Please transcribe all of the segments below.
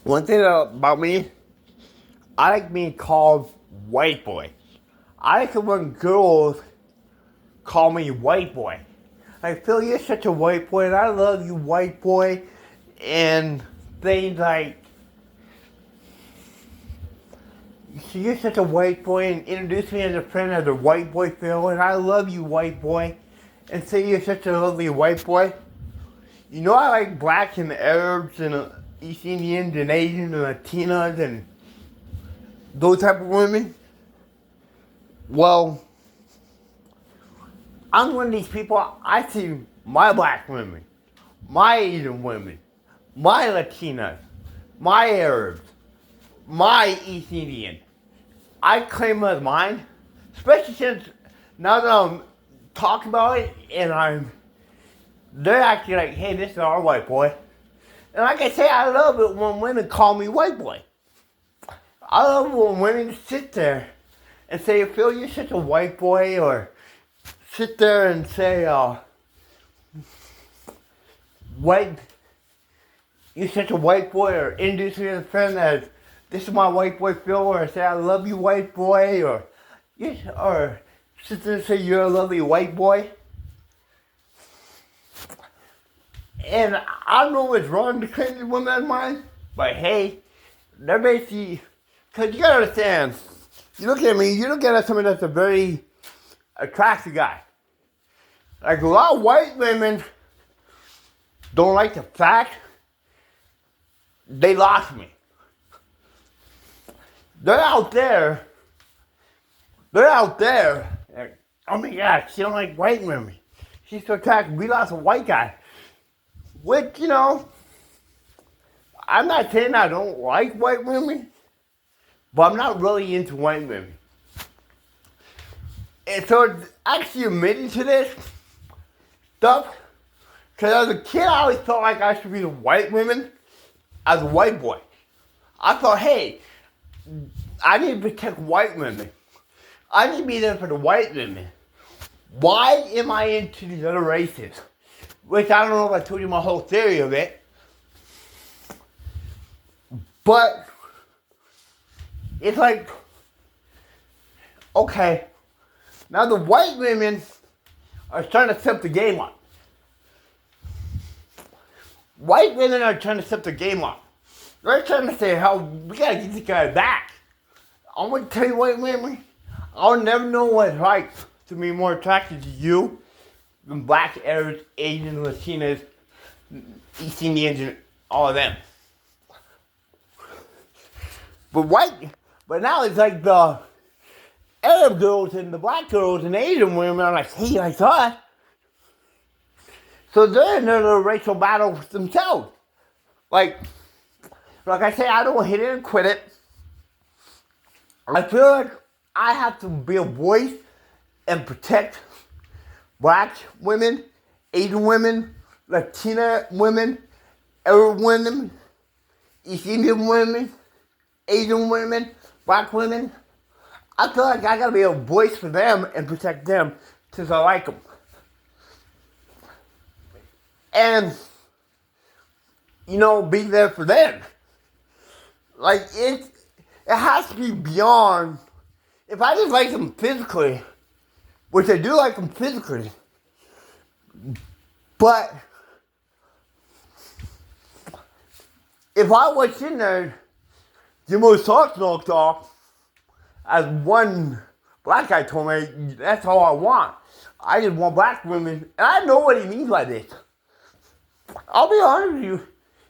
One thing about me, I like being called white boy. I like it when girls call me white boy. I feel you're such a white boy, and I love you, white boy. And things like, you're such a white boy, and introduce me as a friend as a white boy Phil, and I love you, white boy. And say you're such a lovely white boy. You know I like blacks and Arabs and East Indians and Asians and Latinas and those type of women. Well, I'm one of these people. I see my black women, my Asian women, my Latinas, my Arabs, my East Indian. I claim as mine, especially since now that I'm talking about it and they're actually like, hey, this is our white boy. And like I say, I love it when women call me white boy. I love when women sit there and say, Phil, you're such a white boy, or sit there and say, you're such a white boy, or introduce me as a friend as, this is my white boy Phil, or say, I love you, white boy, or sit there and say, you're a lovely white boy. And I don't know what's wrong to claim the woman as mine, but hey, they're basically, because you gotta understand, you look at me, you look at someone that's a very attractive guy. Like a lot of white women don't like the fact they lost me. They're out there, like, oh my God, she don't like white women. She's so attractive, we lost a white guy. Which, I'm not saying I don't like white women, but I'm not really into white women. And so actually admitting to this stuff, because as a kid I always felt like I should be the white women as a white boy. I thought, hey, I need to protect white women. I need to be there for the white women. Why am I into these other races? Which I don't know if I told you my whole theory of it. But it's like, okay, now the white women are trying to step the game up. White women are trying to step the game up. They're trying to say, how we gotta get this guy back. I'm gonna tell you, white women, I'll never know what it's like to be more attracted to you than black, Arabs, Asians, Latinas, East Indians, and all of them. But now it's like the Arab girls and the black girls and Asian women are like, hey, I saw it. So they're in a racial battle with themselves. Like I say, I don't hit it and quit it. I feel like I have to be a voice and protect black women, Asian women, Latina women, Arab women, East Indian women, Asian women, black women. I feel like I gotta be a voice for them and protect them since I like them. And, be there for them. Like, it has to be beyond, if I just like them physically, which I do like them physically, but if I was sitting there, your most socks knocked off, as one black guy told me, that's all I want. I just want black women, and I know what he means by this. I'll be honest with you,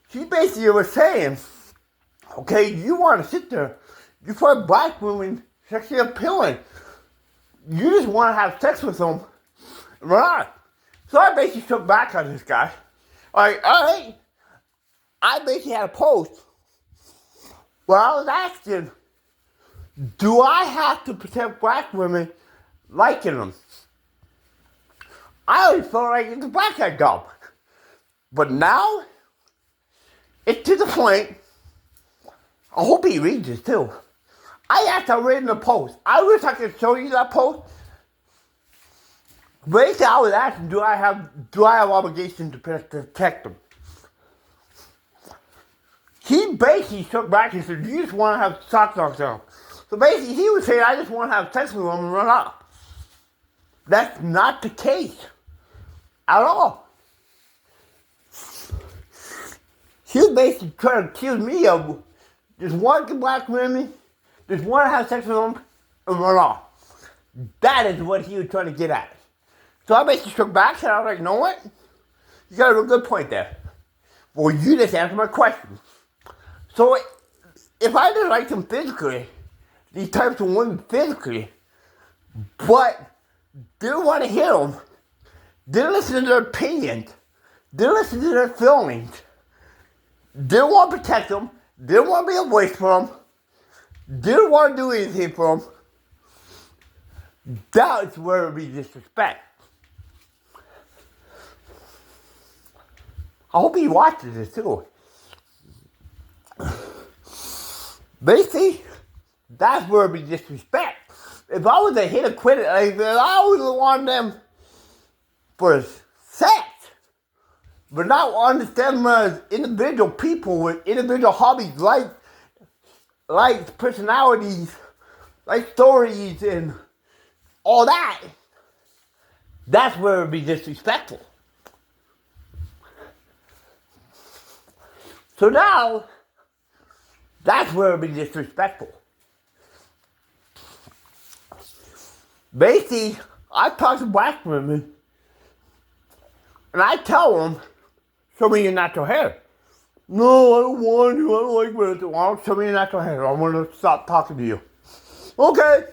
he basically was saying, okay, you want to sit there, you find black women sexually appealing, you just want to have sex with them, right? So I basically took back on this guy. Like, alright, I basically had a post where I was asking, do I have to protect black women liking them? I always felt like it's a black guy job. But now, it's to the point, I hope he reads this too. I asked already in the post. I wish I could show you that post. Basically, I was asking, do I have obligation to protect them? He basically took back and said, you just want to have socks knocked off. So basically, he was saying, I just want to have sex with him and run off. That's not the case at all. He was basically trying to accuse me of just wanting black women, just want to have sex with them, and run off. That is what he was trying to get at. So I basically struck back and I was like, you know what? You got a good point there. Well, you just answered my question. So if I didn't like them physically, these types of women physically, but didn't want to hear them, didn't listen to their opinions, didn't listen to their feelings, didn't want to protect them, didn't want to be a voice for them, didn't want to do anything for them, that's where it would be disrespect. I hope he watches this too. Basically, that's where it would be disrespect. If I was a hit or quit, like, I would want them for sex, but not understand them as individual people with individual hobbies, like personalities, like stories, and all that. That's where it would be disrespectful. So now, that's where it would be disrespectful. Basically, I talk to black women, and I tell them, show me your natural hair. No, I don't want to. I don't like it. Well, show me your natural hair. I want to stop talking to you. Okay.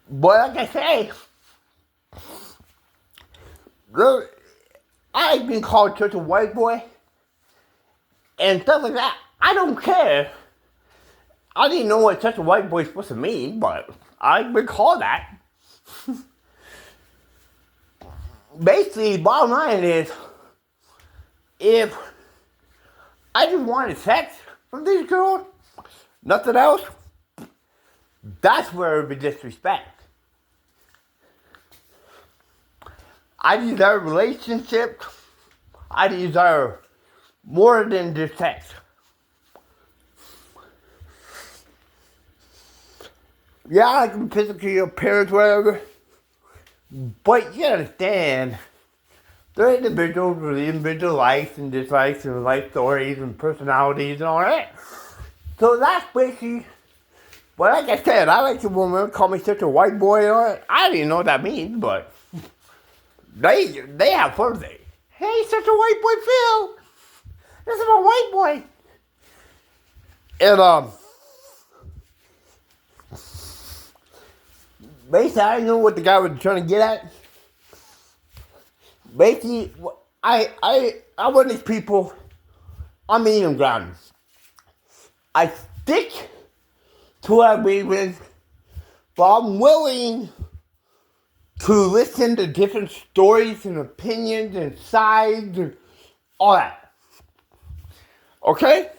But like I say, I've been called such a white boy and stuff like that. I don't care. I didn't know what such a white boy is supposed to mean, but I've been called that. Basically, bottom line is, if I just wanted sex from these girls, nothing else, that's where it would be disrespect. I desire relationships. I desire more than just sex. Yeah, I can physically appearance, whatever. But you understand, they're individuals with individual likes and dislikes and life stories and personalities and all that. So that's basically, but like I said, I like the woman call me such a white boy and all that. I don't even know what that means, but they have fun with it. Hey, such a white boy, Phil. This is a white boy. And basically, I didn't know what the guy was trying to get at. Basically, I want these people on medium ground. I stick to what I believe in, but I'm willing to listen to different stories and opinions and sides and all that. Okay?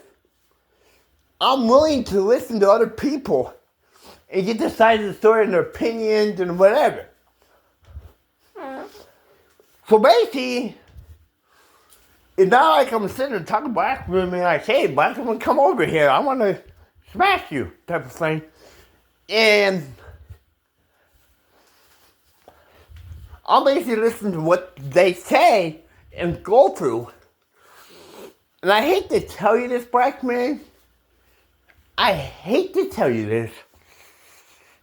I'm willing to listen to other people and get the sides of the story and their opinions and whatever. So basically, it's not like I'm sitting and talking to black women like, hey, black women, come over here. I want to smash you, type of thing. And I'll basically listen to what they say and go through. And I hate to tell you this, black man. I hate to tell you this.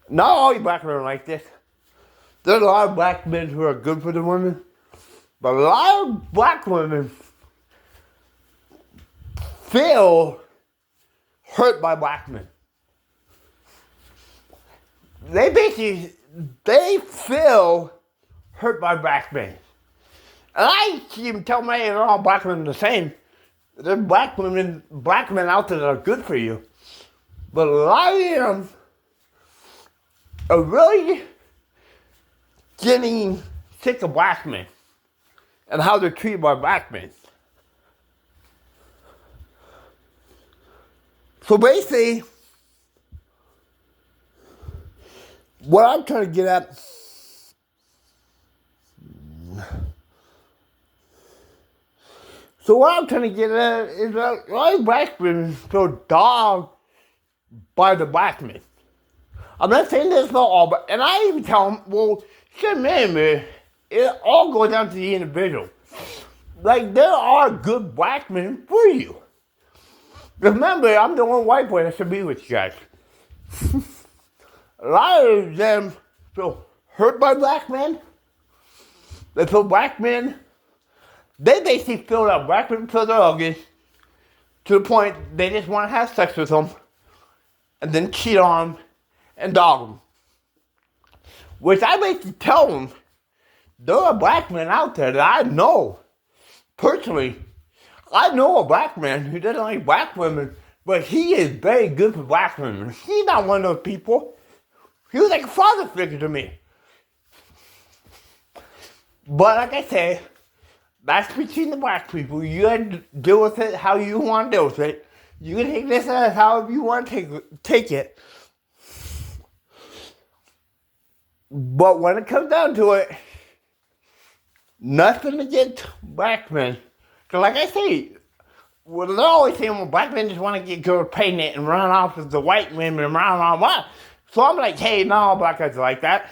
Not all you black men are like this. There's a lot of black men who are good for the women. But a lot of black women feel hurt by black men. They feel hurt by black men. And I even tell me that all black men are the same. There's black men out there that are good for you. But a lot of them are really getting sick of black men and how they're treated by black men. So basically, what I'm trying to get at So what I'm trying to get at is that a lot of black women feel dogged by the black men. I'm not saying this about all, but and I even tell them, well, shit, man, it all goes down to the individual. Like, there are good black men for you. Remember, I'm the only white boy that should be with you guys. A lot of them feel hurt by black men. They feel black men. They basically feel that black men feel they're ugly to the point they just want to have sex with them and then cheat on them and dog them. Which I basically tell them, there are black men out there that I know personally. I know a black man who doesn't like black women, but he is very good for black women. He's not one of those people. He was like a father figure to me. But like I said, that's between the black people. You gotta deal with it how you want to deal with it. You can take this as however you want to take it. But when it comes down to it, nothing against black men. Because like I say, well, they're always saying, well, black men just want to get girls pregnant and run off with the white women and run off. So I'm like, hey, not all black guys are like that.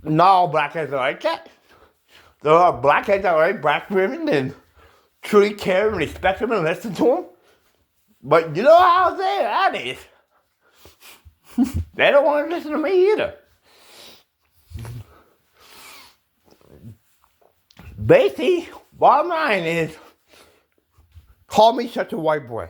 Not all black guys are like that. There are black guys that like black women and truly care and respect them and listen to them. But you know how that is. They don't want to listen to me either. Basically, bottom line is, call me such a white boy.